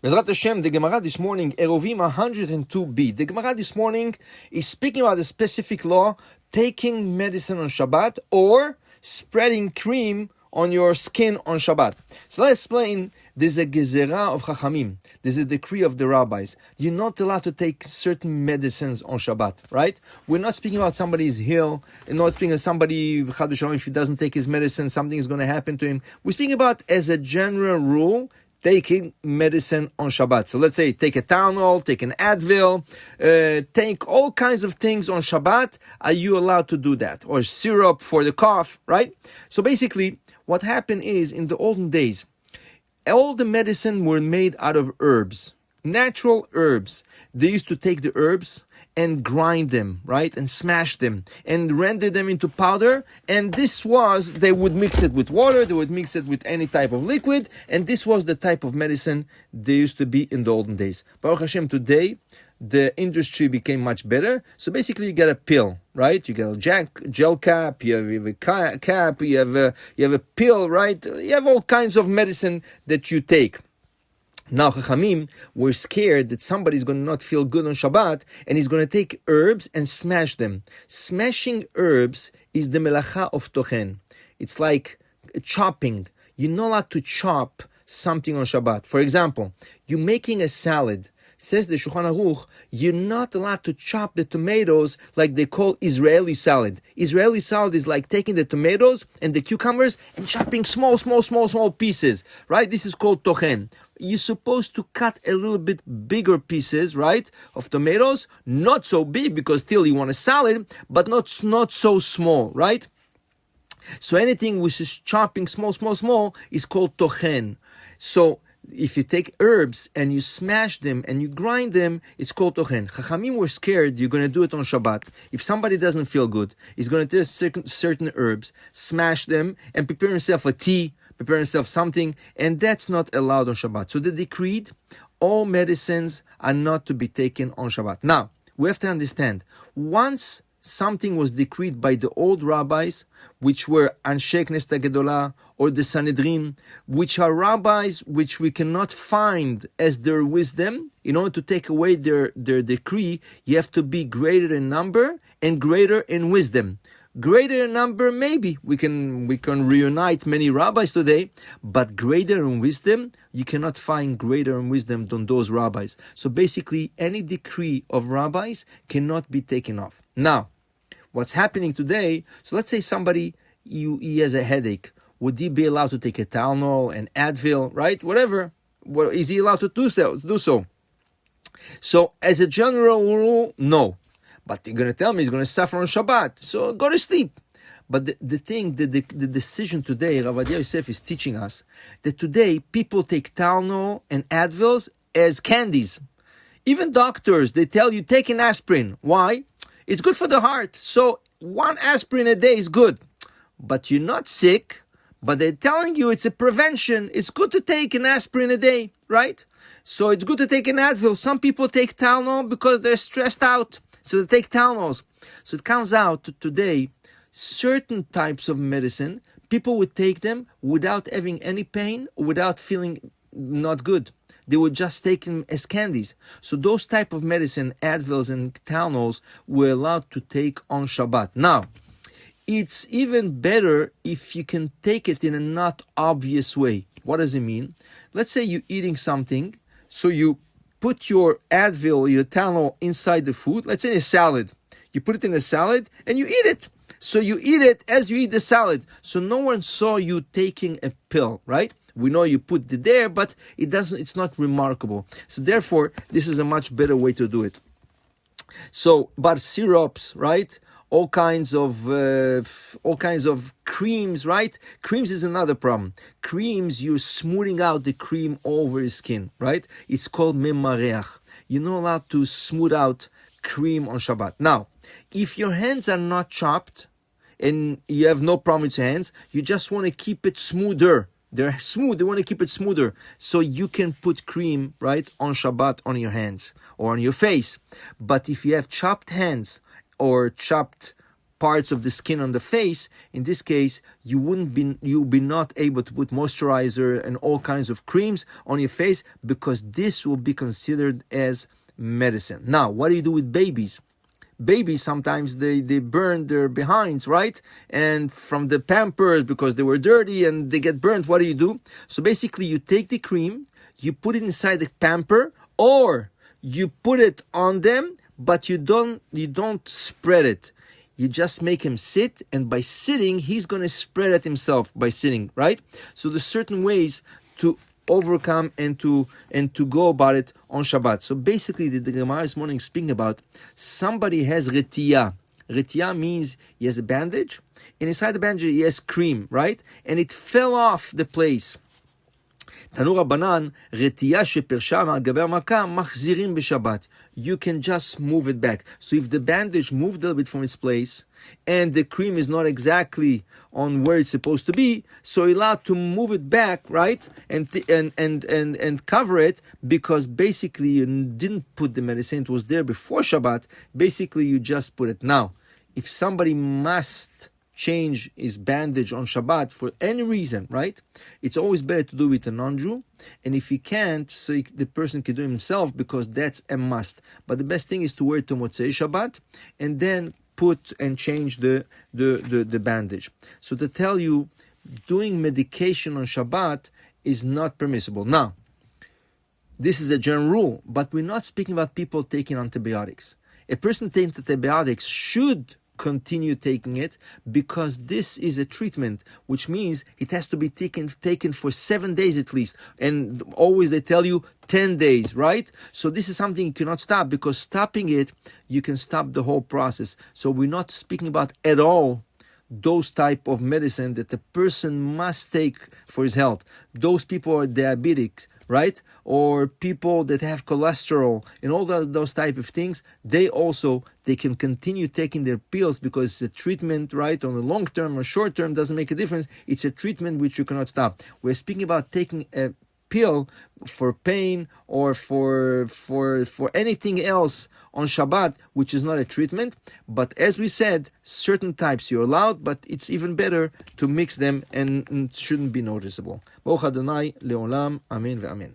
Bezrat Hashem, the Gemara this morning, Eruvin 102b. The Gemara this morning is speaking about a specific law, taking medicine on Shabbat or spreading cream on your skin on Shabbat. So let's explain. There's a gezerah of Chachamim. There's a decree of the rabbis. You're not allowed to take certain medicines on Shabbat, right? We're not speaking about somebody's ill. We're not speaking of somebody, if he doesn't take his medicine, something is going to happen to him. We're speaking about, as a general rule, taking medicine on Shabbat. So let's say take a Tylenol, take an Advil, take all kinds of things on Shabbat. Are you allowed to do that? Or syrup for the cough, right? So basically, what happened is, in the olden days, all the medicine were made out of herbs, natural herbs. They used to take the herbs and grind them, right? And smash them and render them into powder. And they would mix it with water, they would mix it with any type of liquid. And this was the type of medicine they used to be in the olden days. Baruch Hashem, today, the industry became much better. So basically, you get a pill, right? You get a gel cap, you have a cap, you have a pill, right? You have all kinds of medicine that you take. Now, Chachamim were scared that somebody's going to not feel good on Shabbat and he's going to take herbs and smash them. Smashing herbs is the melacha of tochen. It's like chopping. You're not allowed to chop something on Shabbat. For example, you're making a salad. Says the Shulchan Aruch, you're not allowed to chop the tomatoes like they call Israeli salad. Israeli salad is like taking the tomatoes and the cucumbers and chopping small pieces, right? This is called tochen. You're supposed to cut a little bit bigger pieces, right, of tomatoes. Not so big because still you want a salad, but not so small, right? So anything which is chopping small is called tochen. So if you take herbs and you smash them and you grind them, it's called tochen. Chachamim were scared you're going to do it on Shabbat. If somebody doesn't feel good, he's going to take certain herbs, smash them, and prepare himself a tea, prepare himself something, and that's not allowed on Shabbat. So they decreed all medicines are not to be taken on Shabbat. Now, we have to understand, once something was decreed by the old rabbis, which were Anshe Knesset Gedolah or the Sanhedrin, which are rabbis which we cannot find as their wisdom. In order to take away their decree, you have to be greater in number and greater in wisdom. Greater in number, maybe we can reunite many rabbis today, but greater in wisdom, you cannot find greater in wisdom than those rabbis. So basically, any decree of rabbis cannot be taken off. Now, what's happening today? So let's say somebody he has a headache. Would he be allowed to take a Tylenol, an Advil, right? Whatever. Is he allowed to do so? So as a general rule, no. But you're going to tell me he's going to suffer on Shabbat. So go to sleep. But the decision today, Rav Ovadia Yosef is teaching us that today people take Tylenol and Advils as candies. Even doctors, they tell you take an aspirin. Why? It's good for the heart. So 1 aspirin a day is good. But you're not sick. But they're telling you it's a prevention. It's good to take an aspirin a day, right? So it's good to take an Advil. Some people take Tylenol because they're stressed out. So they take Tylenols. So it comes out today, certain types of medicine, people would take them without having any pain, without feeling not good. They would just take them as candies. So those type of medicine, Advils and Tylenols, were allowed to take on Shabbat. Now, it's even better if you can take it in a not obvious way. What does it mean? Let's say you're eating something, so you put your Advil, your Tylenol inside the food. Let's say a salad. You put it in a salad and you eat it. So you eat it as you eat the salad. So no one saw you taking a pill, right? We know you put it there, but it's not remarkable. So therefore, this is a much better way to do it. So, but syrups, right? All kinds of creams, right? Creams is another problem. Creams, you're smoothing out the cream over your skin, right? It's called memareach. You're not allowed to smooth out cream on Shabbat. Now, if your hands are not chopped and you have no problem with your hands, you just want to keep it smoother. They're smooth, they want to keep it smoother. So you can put cream, right, on Shabbat on your hands or on your face. But if you have chopped hands or chopped parts of the skin on the face. In this case, you'll be not able to put moisturizer and all kinds of creams on your face, because this will be considered as medicine. Now, what do you do with babies? Babies, sometimes they burn their behinds, right? And from the Pampers, because they were dirty and they get burnt, what do? So basically, you take the cream, you put it inside the pamper, or you put it on them, but you don't spread it. You just make him sit, and by sitting, he's going to spread it himself by sitting, right? So there's certain ways to overcome and to go about it on Shabbat. So basically, the Gemara this morning is speaking about somebody has retiyah. Retiyah means he has a bandage, and inside the bandage he has cream, right? And it fell off the place. Tanu Rabbanan, retiyah shepersha al gaber makah machzirin b'Shabbat. You can just move it back. So if the bandage moved a little bit from its place, and the cream is not exactly on where it's supposed to be, so you're allowed to move it back, right? And cover it, because basically you didn't put the medicine, it was there before Shabbat. Basically, you just put it. Now, if somebody must change his bandage on Shabbat for any reason, right? It's always better to do it with a non-Jew. And if he can't, so the person can do it himself, because that's a must. But the best thing is to wear it to Motzei Shabbat, and then put and change the bandage. So to tell you, doing medication on Shabbat is not permissible. Now, this is a general rule, but we're not speaking about people taking antibiotics. A person taking antibiotics should continue taking it, because this is a treatment, which means it has to be taken for 7 days at least, and always they tell you 10 days, right? So this is something you cannot stop, because stopping it, you can stop the whole process. So we're not speaking about at all those type of medicine that the person must take for his health. Those people are diabetic, right? Or people that have cholesterol and all those type of things, they can continue taking their pills, because it's a treatment, right? On the long term or short term doesn't make a difference. It's a treatment which you cannot stop. We're speaking about taking a pill for pain or for anything else on Shabbat, which is not a treatment. But as we said, certain types you're allowed, but it's even better to mix them, and it shouldn't be noticeable. Baruch Adonai leolam, amen ve'amen.